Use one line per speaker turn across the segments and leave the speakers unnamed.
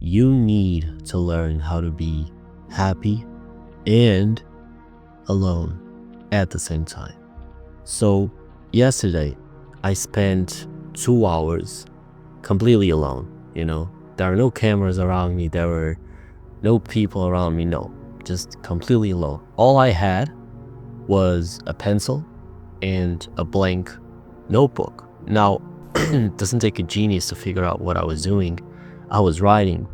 you need to learn how to be happy and alone at the same time. So yesterday, I spent 2 hours completely alone. There are no cameras around me. There were no people around me. No, just completely alone. All I had was a pencil and a blank notebook. Now, it doesn't take a genius to figure out what I was doing. I was writing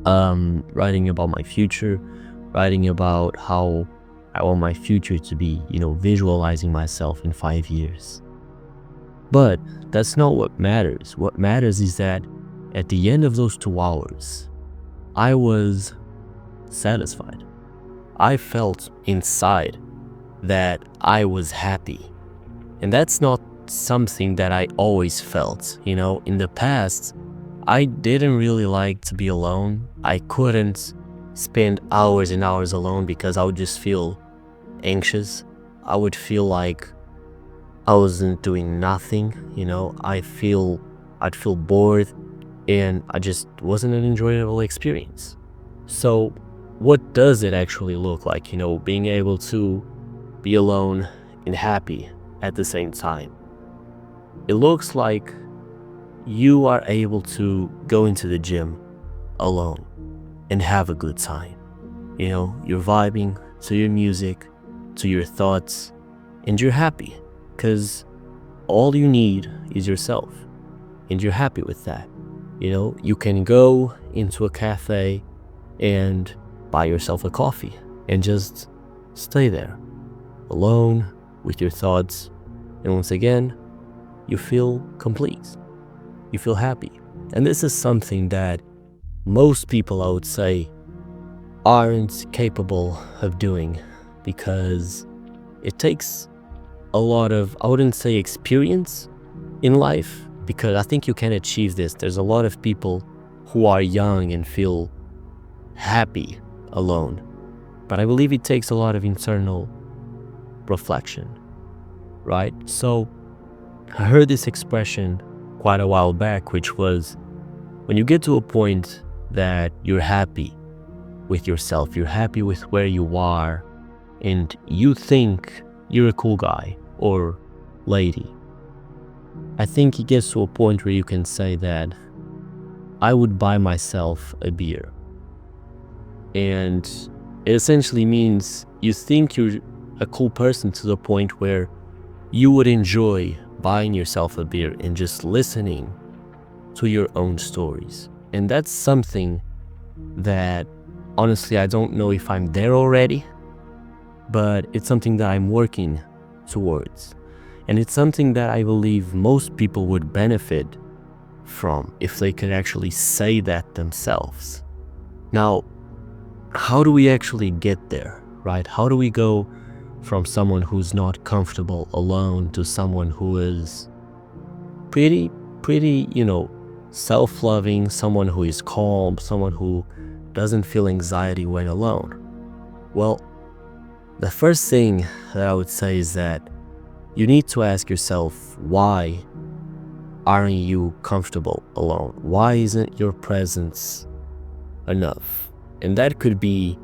about my future, writing about how I want my future to be, visualizing myself in 5 years. But that's not what matters. What matters is that at the end of those 2 hours, I was satisfied. I felt inside that I was happy. And that's not something that I always felt. In the past, I didn't really like to be alone. I couldn't spend hours and hours alone because I would just feel anxious. I would feel like I wasn't doing nothing. I'd feel bored, and I just wasn't an enjoyable experience. So what does it actually look like, being able to be alone and happy at the same time? It looks like you are able to go into the gym alone and have a good time. You're vibing to your music, to your thoughts, and you're happy because all you need is yourself, and you're happy with that. You can go into a cafe and buy yourself a coffee and just stay there alone with your thoughts, and once again, you feel complete. You feel happy. And this is something that most people, I would say, aren't capable of doing because it takes a lot of, I wouldn't say experience in life, because I think you can achieve this. There's a lot of people who are young and feel happy alone. But I believe it takes a lot of internal reflection, right? So I heard this expression quite a while back, which was, when you get to a point that you're happy with yourself, you're happy with where you are, and you think you're a cool guy or lady, I think it gets to a point where you can say that I would buy myself a beer. And it essentially means you think you're a cool person to the point where you would enjoy buying yourself a beer and just listening to your own stories. And that's something that, honestly, I don't know if I'm there already, but it's something that I'm working towards. And it's something that I believe most people would benefit from if they could actually say that themselves. Now, how do we actually get there, right? How do we go from someone who's not comfortable alone to someone who is pretty, self-loving, someone who is calm, someone who doesn't feel anxiety when alone? Well, the first thing that I would say is that you need to ask yourself, why aren't you comfortable alone? Why isn't your presence enough? And that could be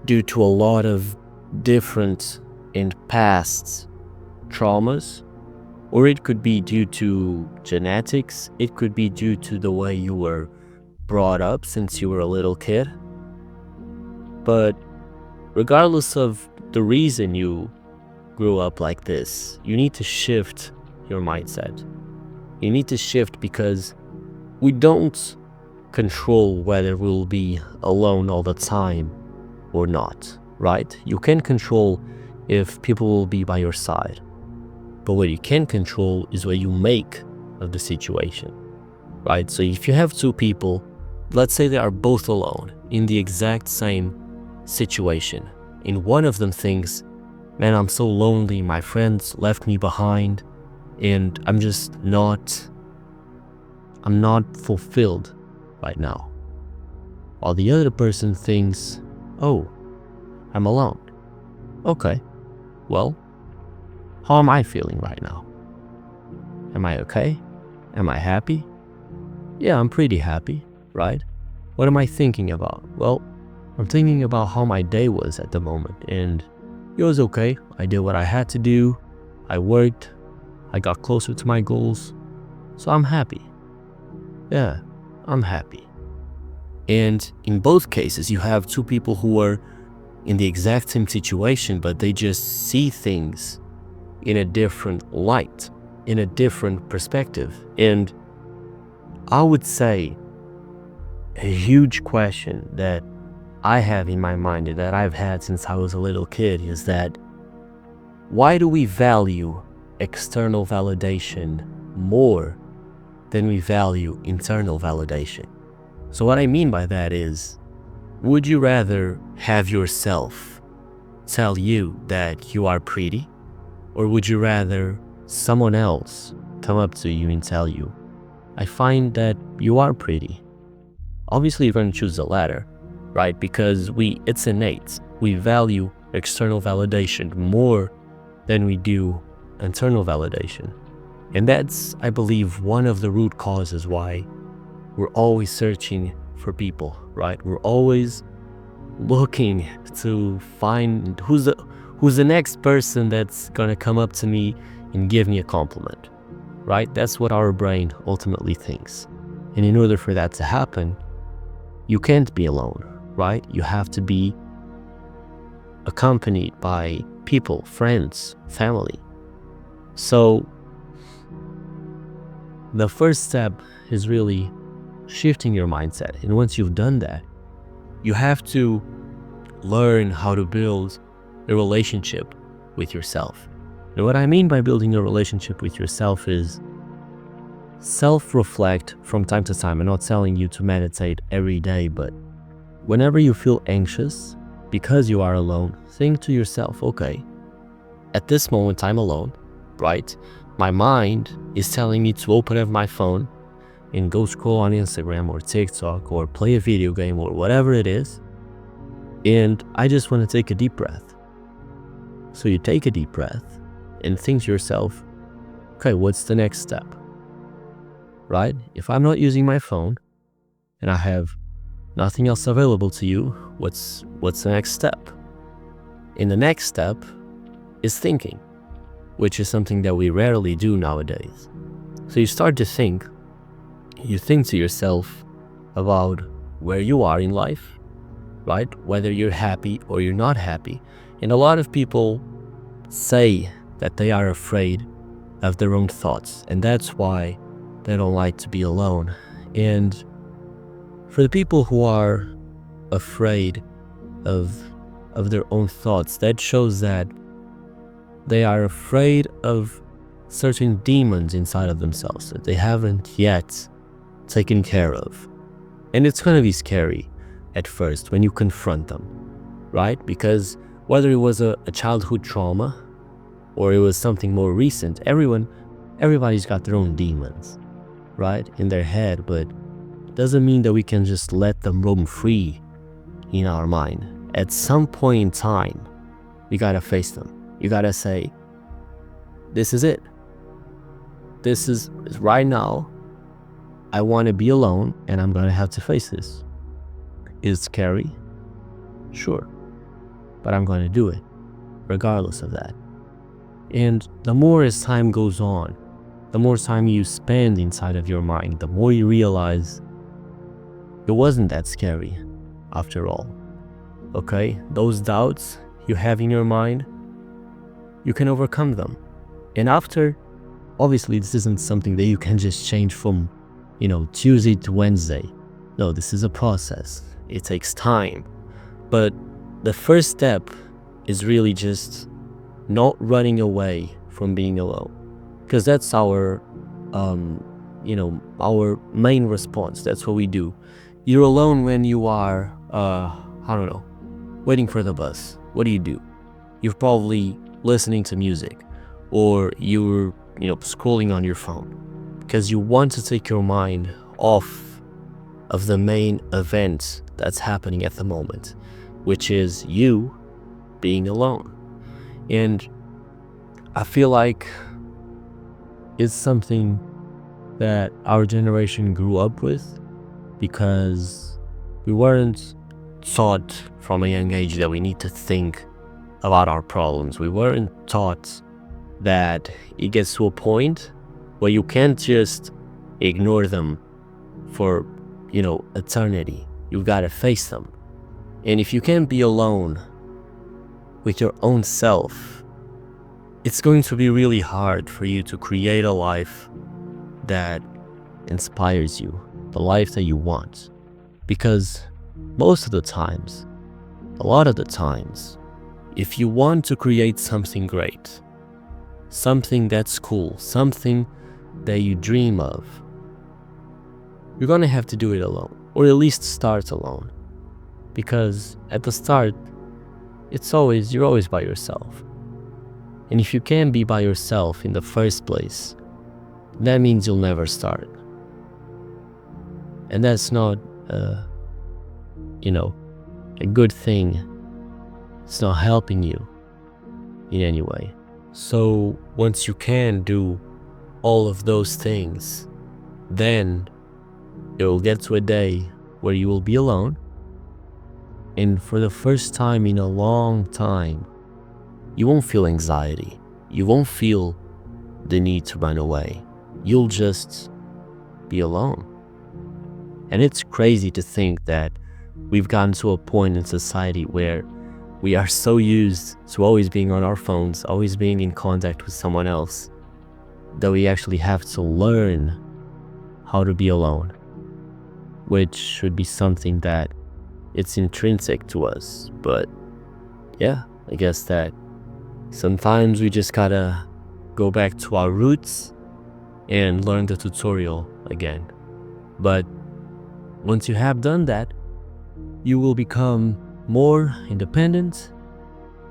due to a lot of different and past traumas, or it could be due to genetics. It could be due to the way you were brought up since you were a little kid. But regardless of the reason you grew up like this, you need to shift your mindset. You need to shift, because we don't control whether we'll be alone all the time or not, right? You can control if people will be by your side, but what you can control is what you make of the situation, right? So if you have two people, let's say they are both alone in the exact same situation, and one of them thinks, man, I'm so lonely, my friends left me behind, and I'm not fulfilled right now. While the other person thinks, oh, I'm alone. Okay, well, how am I feeling right now? Am I okay? Am I happy? Yeah, I'm pretty happy. right? What am I thinking about? Well, I'm thinking about how my day was at the moment, and it was okay. I did what I had to do. I worked. I got closer to my goals. So I'm happy. Yeah, I'm happy. And in both cases, you have two people who are in the exact same situation, but they just see things in a different light, in a different perspective. And I would say a huge question that I have in my mind and that I've had since I was a little kid is that why do we value external validation more than we value internal validation? So what I mean by that is, would you rather have yourself tell you that you are pretty, or would you rather someone else come up to you and tell you, I find that you are pretty? Obviously, you're going to choose the latter, right? Because it's innate. We value external validation more than we do internal validation. And that's, I believe, one of the root causes why we're always searching for people, right? We're always looking to find who's the next person that's gonna come up to me and give me a compliment, right? That's what our brain ultimately thinks. And in order for that to happen, you can't be alone, right? You have to be accompanied by people, friends, family. So the first step is really shifting your mindset. And once you've done that, you have to learn how to build a relationship with yourself. And what I mean by building a relationship with yourself is self-reflect from time to time. I'm not telling you to meditate every day, but whenever you feel anxious because you are alone, think to yourself, okay, at this moment I'm alone, right? My mind is telling me to open up my phone and go scroll on Instagram or TikTok or play a video game or whatever it is. And I just want to take a deep breath. So you take a deep breath and think to yourself, okay, what's the next step? Right? If I'm not using my phone and I have nothing else available to you, what's the next step? And the next step is thinking, which is something that we rarely do nowadays. So you start to think, you think to yourself about where you are in life, right? Whether you're happy or you're not happy. And a lot of people say that they are afraid of their own thoughts, and that's why they don't like to be alone. And for the people who are afraid of their own thoughts, that shows that they are afraid of certain demons inside of themselves that they haven't yet taken care of. And it's going to be scary at first when you confront them, right? Because whether it was a childhood trauma or it was something more recent, everybody's got their own demons, right, in their head, but it doesn't mean that we can just let them roam free in our mind. At some point in time, you gotta face them. You gotta say, this is it. This is right now. I want to be alone and I'm gonna have to face this. Is it scary? Sure. But I'm gonna do it, regardless of that. And the more as time goes on, the more time you spend inside of your mind, the more you realize it wasn't that scary after all. Okay? Those doubts you have in your mind, you can overcome them. And after, obviously this isn't something that you can just change from, Tuesday to Wednesday. No, this is a process. It takes time. But the first step is really just not running away from being alone. Because that's our main response. That's what we do. You're alone when you are, waiting for the bus. What do? You're probably listening to music, or you're, scrolling on your phone because you want to take your mind off of the main event that's happening at the moment, which is you being alone. And I feel like it's something that our generation grew up with, because we weren't taught from a young age that we need to think about our problems. We weren't taught that it gets to a point where you can't just ignore them for, eternity. You've got to face them. And if you can't be alone with your own self, it's going to be really hard for you to create a life that inspires you, the life that you want. Because most of the times, a lot of the times, if you want to create something great, something that's cool, something that you dream of, you're gonna have to do it alone, or at least start alone. Because at the start, you're always by yourself. And if you can't be by yourself in the first place, that means you'll never start. And that's not, a good thing. It's not helping you in any way. So once you can do all of those things, then you'll get to a day where you will be alone. And for the first time in a long time, you won't feel anxiety. You won't feel the need to run away. You'll just be alone. And it's crazy to think that we've gotten to a point in society where we are so used to always being on our phones, always being in contact with someone else, that we actually have to learn how to be alone, which should be something that it's intrinsic to us. But yeah, I guess that sometimes we just gotta go back to our roots and learn the tutorial again. But once you have done that, you will become more independent,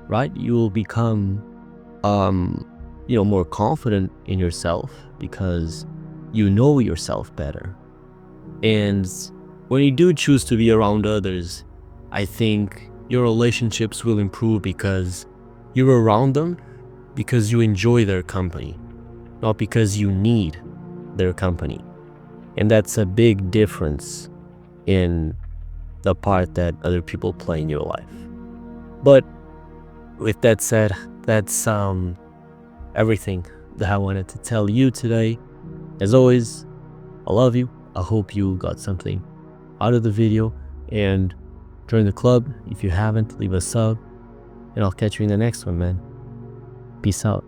right? You will become, more confident in yourself because you know yourself better. And when you do choose to be around others, I think your relationships will improve because you're around them because you enjoy their company, not because you need their company. And that's a big difference in the part that other people play in your life. But with that said, that's everything that I wanted to tell you today. As always, I love you. I hope you got something out of the video, and join the club if you haven't. Leave a sub, and I'll catch you in the next one, man. Peace out.